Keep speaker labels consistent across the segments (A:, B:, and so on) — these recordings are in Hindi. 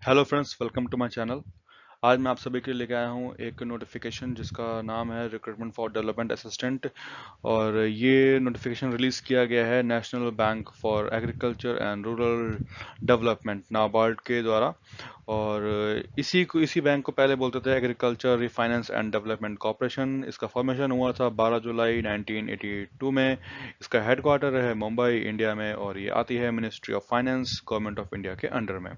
A: Hello friends, welcome to my channel. आज मैं आप सभी के लिए लेके आया हूँ एक नोटिफिकेशन जिसका नाम है रिक्रूटमेंट फॉर डेवलपमेंट असिस्टेंट। और ये नोटिफिकेशन रिलीज़ किया गया है national bank for agriculture and rural development NABARD के द्वारा। और इसी बैंक को पहले बोलते थे agriculture refinance and development corporation. इसका फॉर्मेशन हुआ था 12 जुलाई 1982 में। इसका हेडक्वार्टर है मुंबई, इंडिया में, और ये आती है ministry of finance, government of India के अंडर में।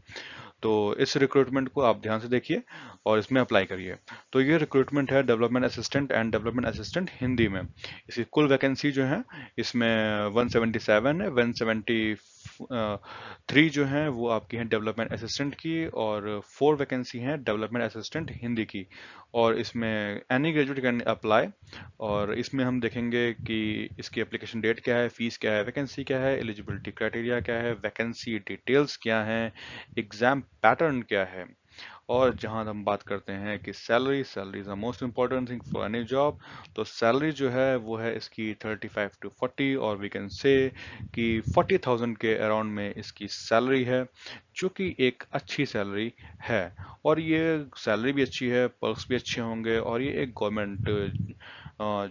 A: तो इस रिक्रूटमेंट को आप ध्यान से देखिए और इसमें अप्लाई करिए। तो ये रिक्रूटमेंट है development assistant and development assistant Hindi में। इसकी कुल वैकेंसी जो है इसमें 177 है। 173 जो है वो आपकी हैं डेवलपमेंट असिस्टेंट की, और 4 वैकेंसी हैं डेवलपमेंट असिस्टेंट हिंदी की। और इसमें एनी ग्रेजुएट कैन अप्लाई। और इसमें हम देखेंगे कि इसकी एप्लीकेशन डेट क्या है, फीस क्या है, वैकेंसी क्या है, एलिजिबिलिटी क्राइटेरिया क्या है, वैकेंसी डिटेल्स क्या है, एग्जाम पैटर्न क्या है। और जहां हम बात करते हैं कि salary is the most important thing for any job. तो सैलरी जो है वो है इसकी 35 to 40, और वी कैन से कि 40,000 के अराउंड में इसकी सैलरी है, जो कि एक अच्छी सैलरी है। और ये सैलरी भी अच्छी है, पर्क्स भी अच्छे होंगे, और ये एक गवर्नमेंट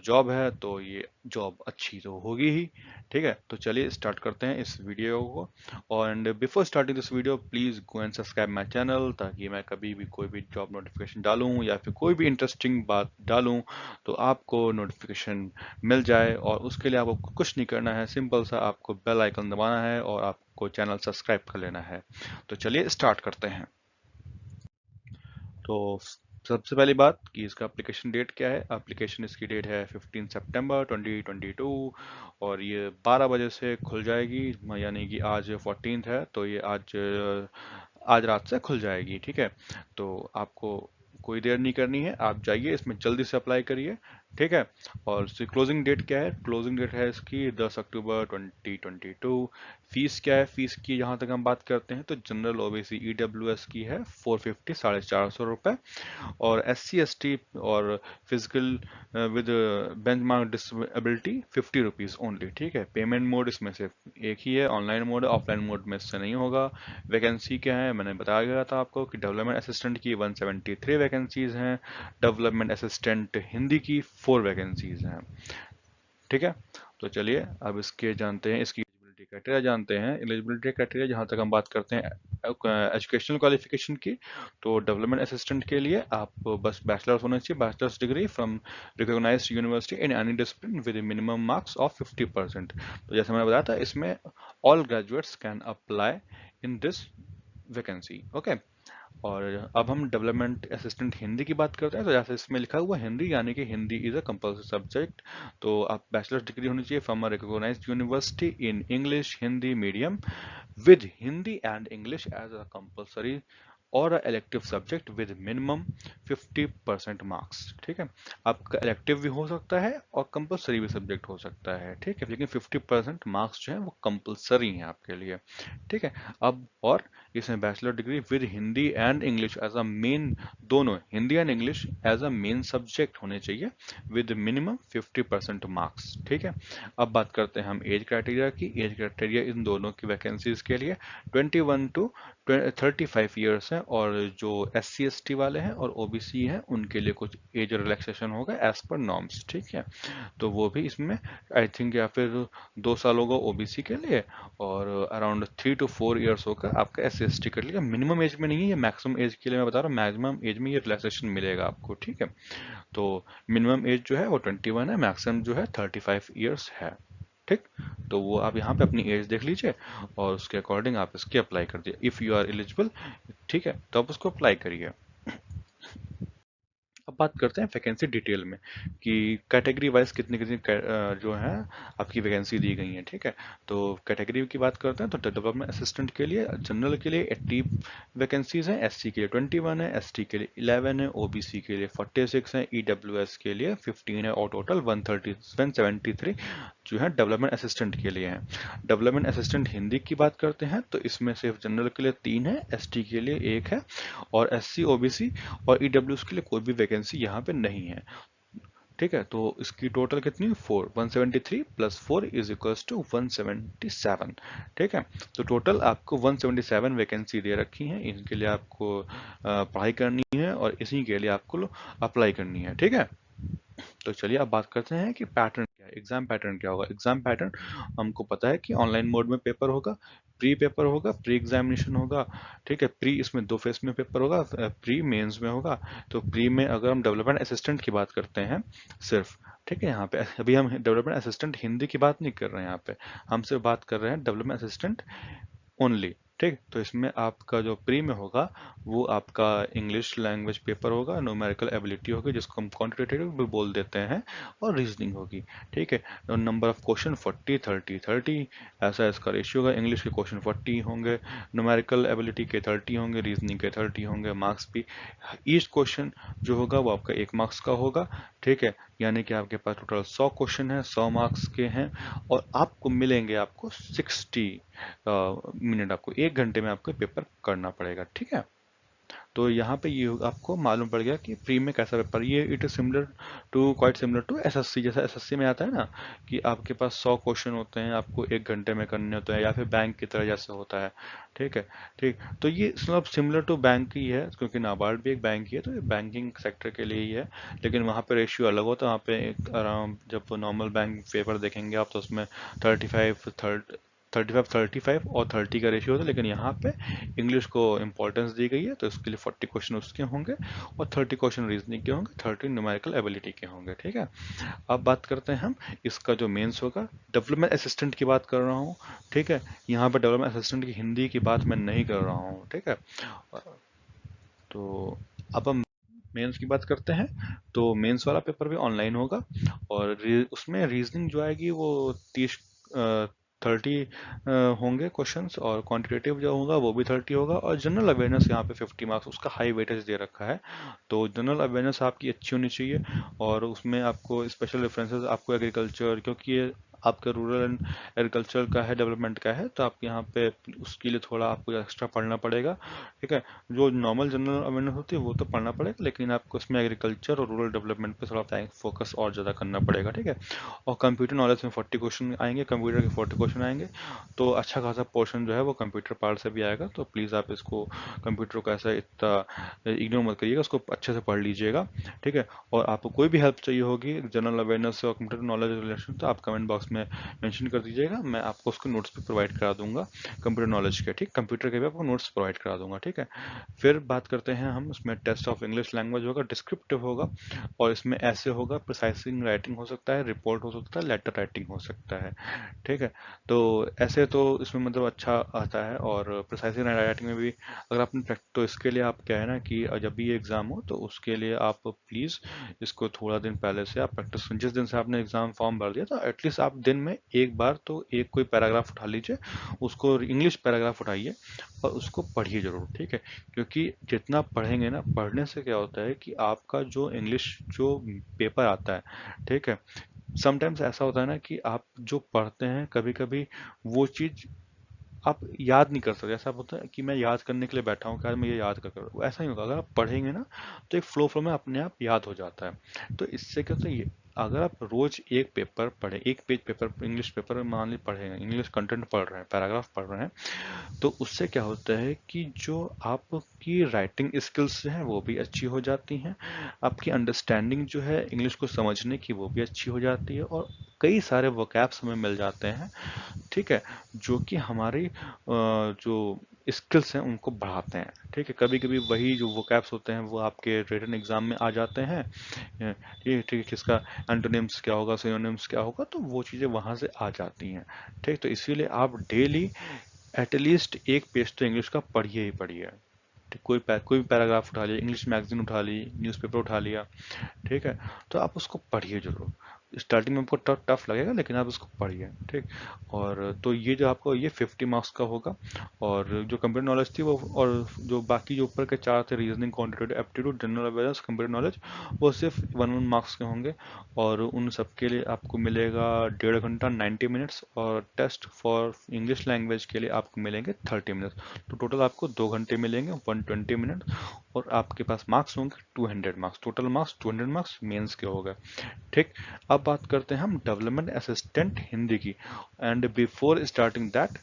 A: जॉब है, तो ये जॉब अच्छी तो होगी ही। ठीक है, तो चलिए स्टार्ट करते हैं इस वीडियो को। And before starting this video please go and subscribe my channel, ताकि मैं कभी भी कोई भी जॉब नोटिफिकेशन डालूं या फिर कोई भी इंटरेस्टिंग बात डालूं तो आपको नोटिफिकेशन मिल जाए। और उसके लिए आपको कुछ नहीं करना है, सिंपल सा आपको बेल आइकन दबाना है और आपको चैनल सब्सक्राइब कर लेना है। तो चलिए स्टार्ट करते हैं। तो सबसे पहली बात कि इसका एप्लीकेशन डेट क्या है। एप्लीकेशन इसकी डेट है 15 सितंबर 2022, और ये 12 बजे से खुल जाएगी। यानी कि आज 14 है, तो ये आज रात से खुल जाएगी। ठीक है, तो आपको कोई देर नहीं करनी है, आप जाइए इसमें जल्दी से अप्लाई करिए। ठीक है, और इसकी क्लोजिंग डेट क्या है। क्लोजिंग डेट है इसकी 10 अक्टूबर 2022। फीस क्या है, फीस की जहां तक हम बात करते हैं तो जनरल ओबीसी ईडब्ल्यूएस की है 450 ₹450। और SC ST और physical with benchmark disability ₹50 only. ठीक है, पेमेंट मोड इसमें सिर्फ एक ही है, ऑनलाइन मोड है, ऑफलाइन मोड में इससे नहीं होगा। वैकेंसी क्या है, मैंने बताया गया था आपको कि डेवलपमेंट असिस्टेंट की 173 वैकेंसीज हैं, डेवलपमेंट असिस्टेंट हिंदी की 4 वैकेंसीज हैं। ठीक है, तो चलिए अब इसके जानते हैं, इसकी एलिजिबिलिटी क्राइटेरिया जानते हैं। एलिजिबिलिटी क्राइटेरिया जहाँ तक हम बात करते हैं एजुकेशनल क्वालिफिकेशन की, तो डेवलपमेंट असिस्टेंट के लिए आप बस बैचलर्स होना चाहिए, bachelors degree from recognised university in any discipline with minimum marks of 50%। तो जैसे मैंने बताया था, इसमें all graduates can apply in this vacancy. Okay, और अब हम डेवलपमेंट असिस्टेंट हिंदी की बात करते हैं। तो जैसे इसमें लिखा हुआ हिंदी, यानी कि Hindi is a compulsory subject. तो आप बैचलर्स डिग्री होनी चाहिए from a recognised university in English Hindi medium with Hindi and English as a compulsory और elective subject with minimum 50% marks. ठीक है, आपका इलेक्टिव भी हो सकता है और कंपलसरी भी सब्जेक्ट हो सकता है। ठीक है, लेकिन 50% मार्क्स जो है वो कंपलसरी हैं आपके लिए। ठीक है, अब और इसमें bachelor degree with Hindi and English as a main, दोनों Hindi and English as a main subject होने चाहिए विद मिनिमम 50% मार्क्स। ठीक है, अब बात करते हैं हम एज क्राइटेरिया की। एज क्राइटेरिया इन दोनों की वैकेंसीज के लिए 21 to 35 ईयर्स हैं, और जो SC ST वाले हैं और OBC हैं उनके लिए कुछ एज रिलैक्सेशन होगा एज पर नॉर्म्स। ठीक है, तो वो भी इसमें आई थिंक या फिर 2 साल होगा OBC के लिए, और अराउंड 3 to 4 ईयर्स होगा आपका SC ST के लिए। मिनिमम एज में नहीं है, ये मैक्सिमम एज के लिए मैं बता रहा हूँ, मैक्सिमम एज में ये रिलैक्सेशन मिलेगा आपको। ठीक है, तो मिनिमम एज जो है वो 21 है, मैक्सिमम जो है 35 ईयर्स है। ठीक, तो वो आप यहाँ पे अपनी एज देख लीजिए और उसके अकॉर्डिंग आप इसकी अप्लाई कर दिए इफ़ यू आर एलिजिबल। ठीक है, तो आप उसको अप्लाई करिए। अब बात करते हैं वैकेंसी डिटेल में कि कैटेगरी वाइज कितनी कितनी जो है आपकी वैकेंसी दी गई है। ठीक है, तो कैटेगरी की बात करते हैं तो डेवलपमेंट असिस्टेंट के लिए जनरल के लिए 80 वैकेंसीज हैं, SC के लिए 21 है, ST के लिए 11 है, OBC के लिए 46 है, EWS के लिए 15 है, और टोटल 173 जो है डेवलपमेंट असिस्टेंट के लिए हैं। डेवलपमेंट असिस्टेंट हिंदी की बात करते हैं तो इसमें सिर्फ जनरल के लिए 3 है, ST के लिए 1 है, और SC OBC और EWS के लिए कोई भी वैकेंसी यहाँ पे नहीं है। ठीक है, तो इसकी टोटल कितनी 4, 173 प्लस 4 इज इक्वल्स टू 177। ठीक है, तो टोटल आपको 177 वैकेंसी दे रखी हैं, इनके लिए आपको पढ़ाई करनी है और इसी के लिए आपको अप्लाई करनी है। ठीक है, तो चलिए अब बात करते हैं कि पैटर्न क्या है, एग्जाम पैटर्न क्या होगा। एग्जाम पैटर्न हमको पता है कि ऑनलाइन मोड में पेपर होगा, प्री पेपर होगा, प्री एग्जामिनेशन होगा। ठीक है, प्री इसमें 2 फेस में पेपर होगा, प्री मेंस में होगा। तो प्री में अगर हम डेवलपमेंट असिस्टेंट की बात करते हैं सिर्फ, ठीक है, यहाँ पे अभी हम डेवलपमेंट असिस्टेंट हिंदी की बात नहीं कर रहे हैं, यहाँ पे हम सिर्फ बात कर रहे हैं डेवलपमेंट असिस्टेंट ओनली। ठीक, तो इसमें आपका जो प्री में होगा वो आपका इंग्लिश लैंग्वेज पेपर होगा, न्यूमेरिकल एबिलिटी होगी जिसको हम क्वांटिटेटिव भी बोल देते हैं, और रीजनिंग होगी। ठीक है, तो नंबर ऑफ क्वेश्चन 40 30 30 ऐसा इसका रेशियो होगा। इंग्लिश के क्वेश्चन 40 होंगे, न्यूमेरिकल एबिलिटी के 30 होंगे, रीजनिंग के 30 होंगे। मार्क्स भी ईच क्वेश्चन जो होगा वो आपका 1 मार्क्स का होगा। ठीक है, यानी कि आपके पास टोटल 100 क्वेश्चन है, 100 मार्क्स के हैं, और आपको मिलेंगे आपको 60 मिनट, आपको 1 घंटे में आपको पेपर करना पड़ेगा। ठीक है, तो यहाँ पे ये आपको मालूम पड़ गया कि प्री में कैसा पेपर, ये it is similar to, quite similar to SSC. जैसा एसएससी में आता है ना कि आपके पास 100 क्वेश्चन होते हैं, आपको 1 घंटे में करने होते हैं, या फिर बैंक की तरह जैसे होता है। ठीक है, ठीक, तो ये मतलब सिमिलर टू बैंक ही है, क्योंकि नाबार्ड भी एक बैंक ही है, तो ये बैंकिंग सेक्टर के लिए ही है। लेकिन वहाँ पे रेशियो अलग होता है, वहाँ पे एक अराउंड जब नॉर्मल बैंक पेपर देखेंगे आप तो उसमें 35 और 30 का रेशियो होता है, लेकिन यहाँ पे इंग्लिश को इंपॉर्टेंस दी गई है, तो इसके लिए 40 क्वेश्चन उसके होंगे और 30 क्वेश्चन रीजनिंग के होंगे, 30 न्यूमेरिकल एबिलिटी के होंगे। ठीक है, अब बात करते हैं हम इसका जो मेंस होगा। डेवलपमेंट असिस्टेंट की बात कर रहा हूँ। ठीक है, यहाँ पर डेवलपमेंट असिस्टेंट की हिंदी की बात मैं नहीं कर रहा हूँ। ठीक है, तो अब हम मेंस की बात करते हैं। तो मेंस वाला पेपर भी ऑनलाइन होगा, और उसमें रीजनिंग जो आएगी वो 30 30 होंगे क्वेश्चंस, और क्वांटिटेटिव जो होगा वो भी 30 होगा, और जनरल अवेयरनेस यहाँ पे 50 मार्क्स, उसका हाई वेटेज दे रखा है। तो जनरल अवेयरनेस आपकी अच्छी होनी चाहिए, और उसमें आपको स्पेशल रेफरेंसेस, आपको एग्रीकल्चर, क्योंकि ये आपका रूरल एंड एग्रीकल्चर का है, डेवलपमेंट का है, तो आप यहाँ पे उसके लिए थोड़ा आपको एक्स्ट्रा पढ़ना पड़ेगा। ठीक है, जो नॉर्मल जनरल अवेयरनेस होती है वो तो पढ़ना पड़ेगा, लेकिन आपको इसमें एग्रीकल्चर और रूरल डेवलपमेंट पे थोड़ा फोकस और ज़्यादा करना पड़ेगा। ठीक है, और कंप्यूटर नॉलेज में 40 क्वेश्चन आएंगे, कंप्यूटर के 40 क्वेश्चन आएंगे, तो अच्छा खासा पोर्शन जो है वो कंप्यूटर पार्ट से भी आएगा। तो प्लीज़ आप इसको कंप्यूटर को ऐसा इतना इग्नोर मत करिएगा, उसको अच्छे से पढ़ लीजिएगा। ठीक है, और आपको कोई भी हेल्प चाहिए होगी जनरल अवेयरनेस और कंप्यूटर नॉलेज रिलेशन, तो आप कमेंट बॉक्स में मेंशन कर दीजिएगा, मैं आपको उसके नोट्स भी प्रोवाइड करा दूंगा कंप्यूटर नॉलेज के। ठीक, कंप्यूटर के भी आपको नोट्स प्रोवाइड करा दूंगा। ठीक है, फिर बात करते हैं हम, उसमें टेस्ट ऑफ इंग्लिश लैंग्वेज होगा, डिस्क्रिप्टिव होगा, और इसमें ऐसे होगा, प्रिसाइजिंग राइटिंग हो सकता है, रिपोर्ट हो सकता है, लेटर राइटिंग हो सकता है। ठीक है, तो ऐसे तो इसमें मतलब अच्छा आता है, और प्रिसाइजिंग राइटिंग में भी अगर आपने तो इसके लिए आप क्या है ना कि जब भी ये एग्ज़ाम हो तो उसके लिए आप प्लीज़ इसको थोड़ा दिन पहले से आप प्रैक्टिस, जिस दिन से आपने एग्ज़ाम फॉर्म भर दिया तो एटलीस्ट आप दिन में एक बार तो एक कोई पैराग्राफ उठा लीजिए, उसको इंग्लिश पैराग्राफ उठाइए और उसको पढ़िए ज़रूर। ठीक है, क्योंकि जितना पढ़ेंगे ना, पढ़ने से क्या होता है कि आपका जो इंग्लिश जो पेपर आता है, ठीक है, समटाइम्स ऐसा होता है ना कि आप जो पढ़ते हैं कभी कभी वो चीज़ आप याद नहीं कर सकते। ऐसा होता है कि मैं याद करने के लिए बैठा हूँ, क्या मैं ये याद कर वो ऐसा ही होगा। अगर आप पढ़ेंगे ना तो एक फ्लो फ्लो में अपने आप याद हो जाता है। तो इससे क्या होता है, ये अगर आप रोज एक पेपर पढ़े, एक पेज पेपर इंग्लिश पेपर मान ली पढ़े, इंग्लिश कंटेंट पढ़ रहे हैं, पैराग्राफ पढ़ रहे हैं, तो उससे क्या होता है कि जो आपकी राइटिंग स्किल्स हैं वो भी अच्छी हो जाती हैं, आपकी अंडरस्टैंडिंग जो है इंग्लिश को समझने की वो भी अच्छी हो जाती है, और कई सारे वोकैब्स हमें मिल जाते हैं। ठीक है, जो कि हमारी जो स्किल्स हैं उनको बढ़ाते हैं। ठीक है, कभी कभी वही जो वोकैब्स होते हैं वो आपके रिटन एग्जाम में आ जाते हैं। ठीक है, किसका एंटोनिम्स क्या होगा, सिनोनिम्स क्या होगा, तो वो चीज़ें वहाँ से आ जाती हैं। ठीक, तो इसीलिए आप डेली एटलीस्ट एक पेज तो इंग्लिश का पढ़िए ही पढ़िए। ठीक, कोई भी पैराग्राफ उठा लिया, इंग्लिश मैगजीन उठा ली, न्यूज़पेपर उठा लिया, ठीक है, तो आप उसको पढ़िए जरूर। स्टार्टिंग में आपको टफ लगेगा, लेकिन आप उसको पढ़िए, ठीक। और तो ये जो आपको ये 50 मार्क्स का होगा। और जो कंप्यूटर नॉलेज थी वो, और जो बाकी जो ऊपर के चार थे, reasoning, quantitative aptitude, general awareness, computer knowledge, वो सिर्फ 1 1 मार्क्स के होंगे। और उन सब के लिए आपको मिलेगा 1.5 घंटा, 90 मिनट्स। और टेस्ट फॉर इंग्लिश लैंग्वेज के लिए आपको मिलेंगे 30 मिनट्स। तो टोटल आपको 2 घंटे मिलेंगे, 120 मिनट। और आपके पास मार्क्स होंगे 200 marks, total marks 200 marks mains के हो गए, ठीक। अब बात करते हैं हम डेवलपमेंट असिस्टेंट हिंदी की। And before starting that,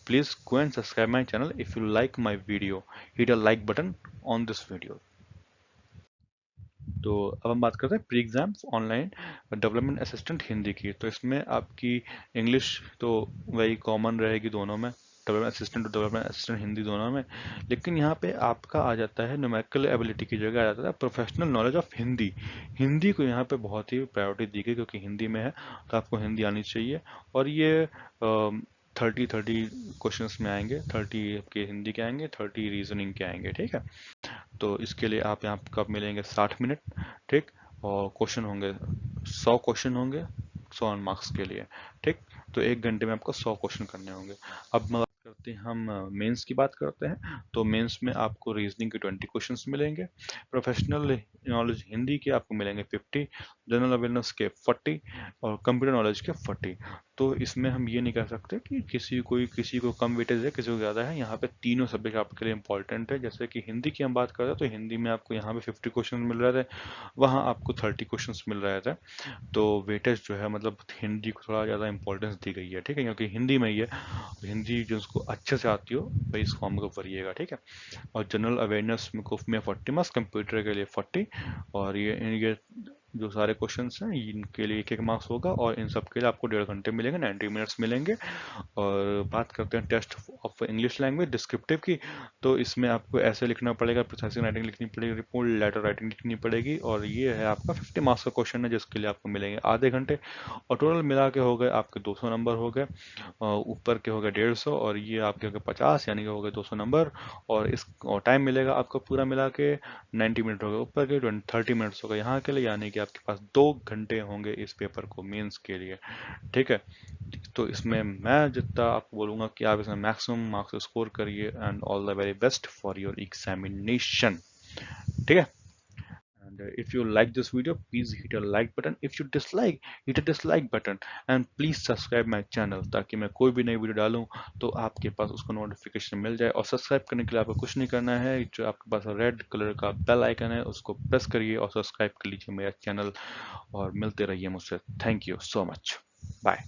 A: please go and subscribe my channel if you like my video, hit a like button on this video. तो अब हम बात करते हैं pre exam online development assistant Hindi की। तो इसमें आपकी इंग्लिश तो वही कॉमन रहेगी दोनों में, डेवलपमेंट असिस्टेंट और डेवलपमेंट असिस्टेंट हिंदी दोनों में। लेकिन यहाँ पे आपका आ जाता है न्यूमेरिकल एबिलिटी की जगह आ जाता है professional knowledge of Hindi. Hindi को यहाँ पे बहुत ही प्रायोरिटी दी गई, क्योंकि हिंदी में है तो आपको हिंदी आनी चाहिए। और ये 30 क्वेश्चंस में आएंगे, 30 आपके हिंदी के आएंगे, 30 रीजनिंग के आएंगे, ठीक है। तो इसके लिए आप यहाँ कब मिलेंगे 60 मिनट, ठीक। और क्वेश्चन होंगे 100 क्वेश्चन होंगे, 100 मार्क्स के लिए, ठीक। तो 1 घंटे में आपको 100 क्वेश्चन करने होंगे। अब बात करते हैं हम मेंस की बात करते हैं। तो मेंस में आपको रीजनिंग के 20 क्वेश्चंस मिलेंगे, प्रोफेशनल नॉलेज हिंदी के आपको मिलेंगे 50, जनरल अवेयरनेस के 40, और कंप्यूटर नॉलेज के 40। तो इसमें हम ये नहीं कह सकते कि किसी को कम वेटेज है, किसी को ज़्यादा है। यहाँ पे तीनों सब्जेक्ट आपके लिए इंपॉर्टेंट है। जैसे कि हिंदी की हम बात करें तो हिंदी में आपको यहाँ पे 50 क्वेश्चन मिल रहे थे, वहाँ आपको 30 क्वेश्चन मिल रहे थे। तो वेटेज जो है, मतलब हिंदी को थोड़ा ज़्यादा इंपॉर्टेंस दी गई है, ठीक है, क्योंकि हिंदी में ही है। हिंदी जिसको अच्छे से आती हो भाई इस फॉर्म को भरिएगा, ठीक है। और जनरल अवेयरनेस में 40 मार्क्स, कंप्यूटर के लिए 40। और ये जो सारे क्वेश्चंस हैं इनके लिए 1 1 मार्क्स होगा, और इन सब के लिए आपको 1.5 घंटे मिलेंगे, 90 मिनट्स मिलेंगे। और बात करते हैं test of English language descriptive की। तो इसमें आपको ऐसे लिखना पड़ेगा, प्रोसेसिंग राइटिंग लिखनी पड़ेगी, रिपोर्ट लेटर राइटिंग लिखनी पड़ेगी। और ये है आपका 50 मार्क्स का क्वेश्चन है, जिसके लिए आपको मिलेंगे आधे घंटे। और टोटल मिला के हो गए आपके 200 नंबर हो गए। ऊपर के हो गए 150, और ये आपके हो गए 50, यानी कि हो गए 200 नंबर। और इस और टाइम मिलेगा आपको पूरा मिला के 90 मिनट हो गए, ऊपर के 30 मिनट्स हो गए यहाँ के लिए, यानी कि आपके पास 2 घंटे होंगे इस पेपर को मेंस के लिए, ठीक है। तो इसमें मैं जितना आपको बोलूंगा कि आप इसमें मैक्सिमम मार्क्स स्कोर करिए, and all the very best for your examination, ठीक है। And if you like this video, please hit a like button. If you dislike, hit a dislike button. And please subscribe my channel, ताकि मैं कोई भी नई वीडियो डालूं तो आपके पास उसको नोटिफिकेशन मिल जाए। और सब्सक्राइब करने के लिए आपको कुछ नहीं करना है, जो आपके पास रेड कलर का बेल आइकन है उसको प्रेस करिए और सब्सक्राइब कर लीजिए मेरा चैनल। और मिलते रहिए मुझसे। Thank you so much. Bye.